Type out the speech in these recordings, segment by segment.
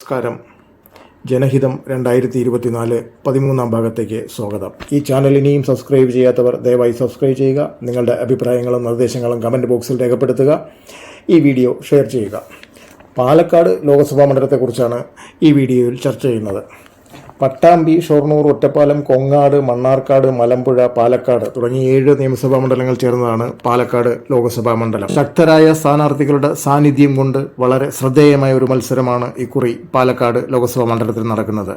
നമസ്കാരം. ജനഹിതം 2024 13-ാം ഭാഗത്തേക്ക് സ്വാഗതം. ഈ ചാനൽ ഇനിയും സബ്സ്ക്രൈബ് ചെയ്യാത്തവർ ദയവായി സബ്സ്ക്രൈബ് ചെയ്യുക. നിങ്ങളുടെ അഭിപ്രായങ്ങളും നിർദ്ദേശങ്ങളും കമൻറ്റ് ബോക്സിൽ രേഖപ്പെടുത്തുക. ഈ വീഡിയോ ഷെയർ ചെയ്യുക. പാലക്കാട് ലോക്സഭാ മണ്ഡലത്തെക്കുറിച്ചാണ് ഈ വീഡിയോയിൽ ചർച്ച ചെയ്യുന്നത്. പട്ടാമ്പി, ഷൊർണൂർ, ഒറ്റപ്പാലം, കൊങ്ങാട്, മണ്ണാർക്കാട്, മലമ്പുഴ, പാലക്കാട് തുടങ്ങി 7 നിയമസഭാ മണ്ഡലങ്ങൾ ചേർന്നതാണ് പാലക്കാട് ലോക്സഭാ മണ്ഡലം. ശക്തരായ സ്ഥാനാർത്ഥികളുടെ സാന്നിധ്യം കൊണ്ട് വളരെ ശ്രദ്ധേയമായ ഒരു മത്സരമാണ് ഇക്കുറി പാലക്കാട് ലോക്സഭാ മണ്ഡലത്തിൽ നടക്കുന്നത്.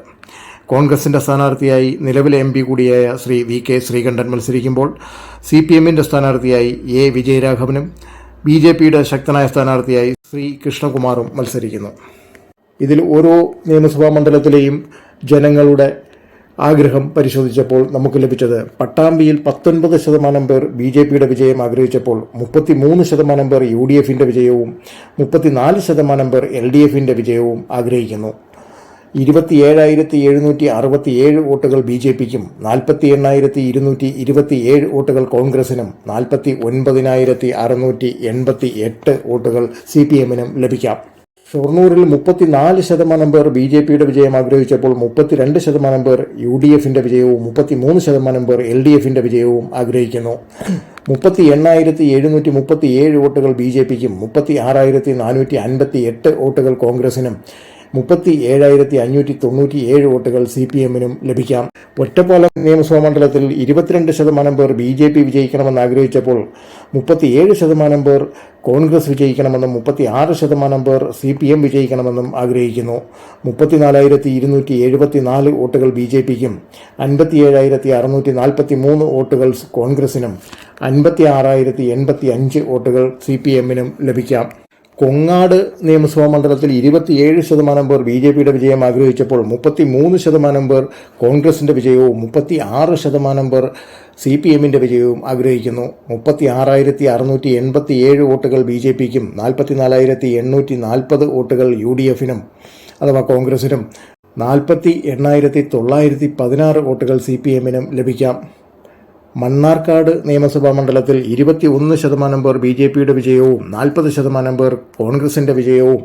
കോൺഗ്രസിൻ്റെ സ്ഥാനാർത്ഥിയായി നിലവിലെ MP കൂടിയായ ശ്രീ VK ശ്രീകണ്ഠൻ മത്സരിക്കുമ്പോൾ CPMൻ്റെ സ്ഥാനാർത്ഥിയായി A വിജയരാഘവനും BJPയുടെ ശക്തനായ സ്ഥാനാർത്ഥിയായി ശ്രീ കൃഷ്ണകുമാറും മത്സരിക്കുന്നു. ഇതിൽ ഓരോ നിയമസഭാ മണ്ഡലത്തിലെയും ജനങ്ങളുടെ ആഗ്രഹം പരിശോധിച്ചപ്പോൾ നമുക്ക് ലഭിച്ചത് പട്ടാമ്പിയിൽ 19% പേർ BJPയുടെ വിജയം ആഗ്രഹിച്ചപ്പോൾ 33% പേർ UDFൻ്റെ വിജയവും 34% പേർ LDFൻ്റെ വിജയവും ആഗ്രഹിക്കുന്നു. 27,767 വോട്ടുകൾ BJPക്കും 48,227 വോട്ടുകൾ കോൺഗ്രസിനും 49,688 വോട്ടുകൾ CPMനും ലഭിക്കാം. ഷൊർണൂരിൽ 34% പേർ BJPയുടെ വിജയം ആഗ്രഹിച്ചപ്പോൾ 32% പേർ UDFൻ്റെ വിജയവും 33% പേർ LDFൻ്റെ വിജയവും ആഗ്രഹിക്കുന്നു. 38,737 വോട്ടുകൾ BJPക്കും 36,458 വോട്ടുകൾ കോൺഗ്രസിനും 37,597 വോട്ടുകൾ CPMനും ലഭിക്കാം. ഒറ്റപ്പാലം നിയമസഭാ മണ്ഡലത്തിൽ 22% പേർ BJP വിജയിക്കണമെന്ന് ആഗ്രഹിച്ചപ്പോൾ 37% പേർ കോൺഗ്രസ് വിജയിക്കണമെന്നും 36% പേർ CPM വിജയിക്കണമെന്നും ആഗ്രഹിക്കുന്നു. 34,274 വോട്ടുകൾ BJPക്കും 57,643 വോട്ടുകൾ കോൺഗ്രസിനും 56,085 വോട്ടുകൾ CPMനും ലഭിക്കാം. കൊങ്ങാട് നിയമസഭാ മണ്ഡലത്തിൽ 27% പേർ BJPയുടെ വിജയം ആഗ്രഹിച്ചപ്പോൾ 33% പേർ കോൺഗ്രസിൻ്റെ വിജയവും 36% പേർ CPMൻ്റെ വിജയവും ആഗ്രഹിക്കുന്നു. 36,687 വോട്ടുകൾ BJPക്കും 44,840 വോട്ടുകൾ UDFനും അഥവാ കോൺഗ്രസിനും 48,916 വോട്ടുകൾ CPMനും ലഭിക്കാം. മണ്ണാർക്കാട് നിയമസഭാ മണ്ഡലത്തിൽ 21% പേർ BJPയുടെ വിജയവും 40% പേർ കോൺഗ്രസിൻ്റെ വിജയവും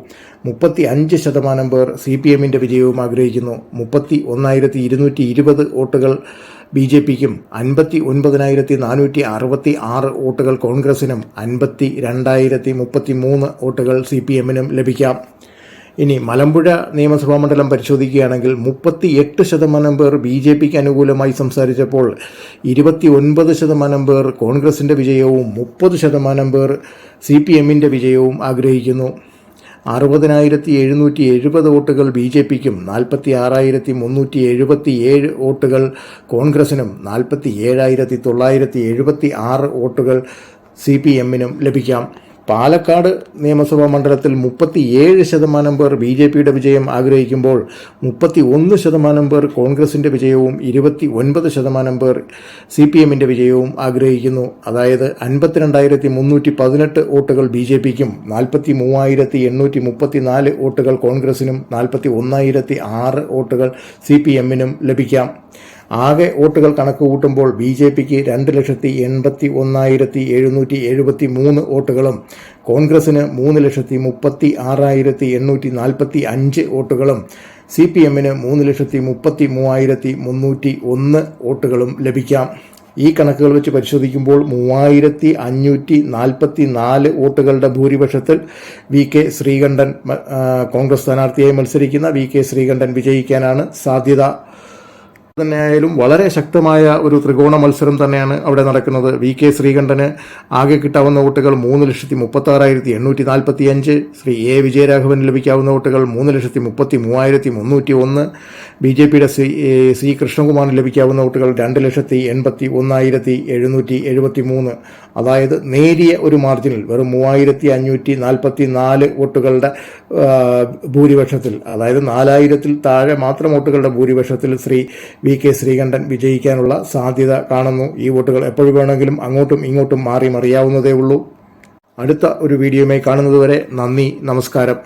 35% പേർ CPMൻ്റെ വിജയവും ആഗ്രഹിക്കുന്നു. 31,220 വോട്ടുകൾ BJPക്കും 59,466 വോട്ടുകൾ കോൺഗ്രസിനും 52,033 വോട്ടുകൾ CPMനും ലഭിക്കാം. ഇനി മലമ്പുഴ നിയമസഭാ മണ്ഡലം പരിശോധിക്കുകയാണെങ്കിൽ 38% പേർ BJPക്ക് അനുകൂലമായി സംസാരിച്ചപ്പോൾ 29% പേർ കോൺഗ്രസിൻ്റെ വിജയവും 30% പേർ CPMൻ്റെ വിജയവും ആഗ്രഹിക്കുന്നു. 60,770 വോട്ടുകൾ BJPക്കും 46,377 വോട്ടുകൾ കോൺഗ്രസിനും 47,976 വോട്ടുകൾ CPMനും ലഭിക്കാം. പാലക്കാട് നിയമസഭാ മണ്ഡലത്തിൽ 37% പേർ BJPയുടെ വിജയം ആഗ്രഹിക്കുമ്പോൾ 31% പേർ കോൺഗ്രസിൻ്റെ വിജയവും 29% പേർ CPMൻ്റെ വിജയവും ആഗ്രഹിക്കുന്നു. അതായത് 52,318 വോട്ടുകൾ BJPക്കും 43,834 വോട്ടുകൾ കോൺഗ്രസിനും 41,006 വോട്ടുകൾ CPMനും ലഭിക്കാം. ആകെ വോട്ടുകൾ കണക്ക് കൂട്ടുമ്പോൾ BJPക്ക് 2,81,773 വോട്ടുകളും കോൺഗ്രസിന് 3,36,845 വോട്ടുകളും CPMന് 3,33,301 വോട്ടുകളും ലഭിക്കാം. ഈ കണക്കുകൾ വെച്ച് പരിശോധിക്കുമ്പോൾ 3,544 വോട്ടുകളുടെ ഭൂരിപക്ഷത്തിൽ VK ശ്രീകണ്ഠൻ കോൺഗ്രസ് സ്ഥാനാർത്ഥിയായി മത്സരിക്കുന്ന VK ശ്രീകണ്ഠൻ വിജയിക്കാനാണ് സാധ്യത. തന്നെയായാലും വളരെ ശക്തമായ ഒരു ത്രികോണ മത്സരം തന്നെയാണ് അവിടെ നടക്കുന്നത്. VK ശ്രീകണ്ഠന് ആകെ കിട്ടാവുന്ന വോട്ടുകൾ 3,36,845, ശ്രീ A വിജയരാഘവന് ലഭിക്കാവുന്ന വോട്ടുകൾ 3,33,301, BJPയുടെ C കൃഷ്ണകുമാറിന് ലഭിക്കാവുന്ന വോട്ടുകൾ 2,81,773. അതായത് നേരിയ ഒരു മാർജിനിൽ വെറും 3,544 വോട്ടുകളുടെ ഭൂരിപക്ഷത്തിൽ, അതായത് 4,000-ൽ താഴെ മാത്രം വോട്ടുകളുടെ ഭൂരിപക്ഷത്തിൽ ശ്രീ VK ശ്രീകണ്ഠൻ വിജയിക്കാനുള്ള സാധ്യത കാണുന്നു. ഈ വോട്ടുകൾ എപ്പോഴും വേണമെങ്കിലും അങ്ങോട്ടും ഇങ്ങോട്ടും മാറി മറിയാവുന്നതേ ഉള്ളൂ. അടുത്ത ഒരു വീഡിയോയുമായി കാണുന്നതുവരെ നന്ദി, നമസ്കാരം.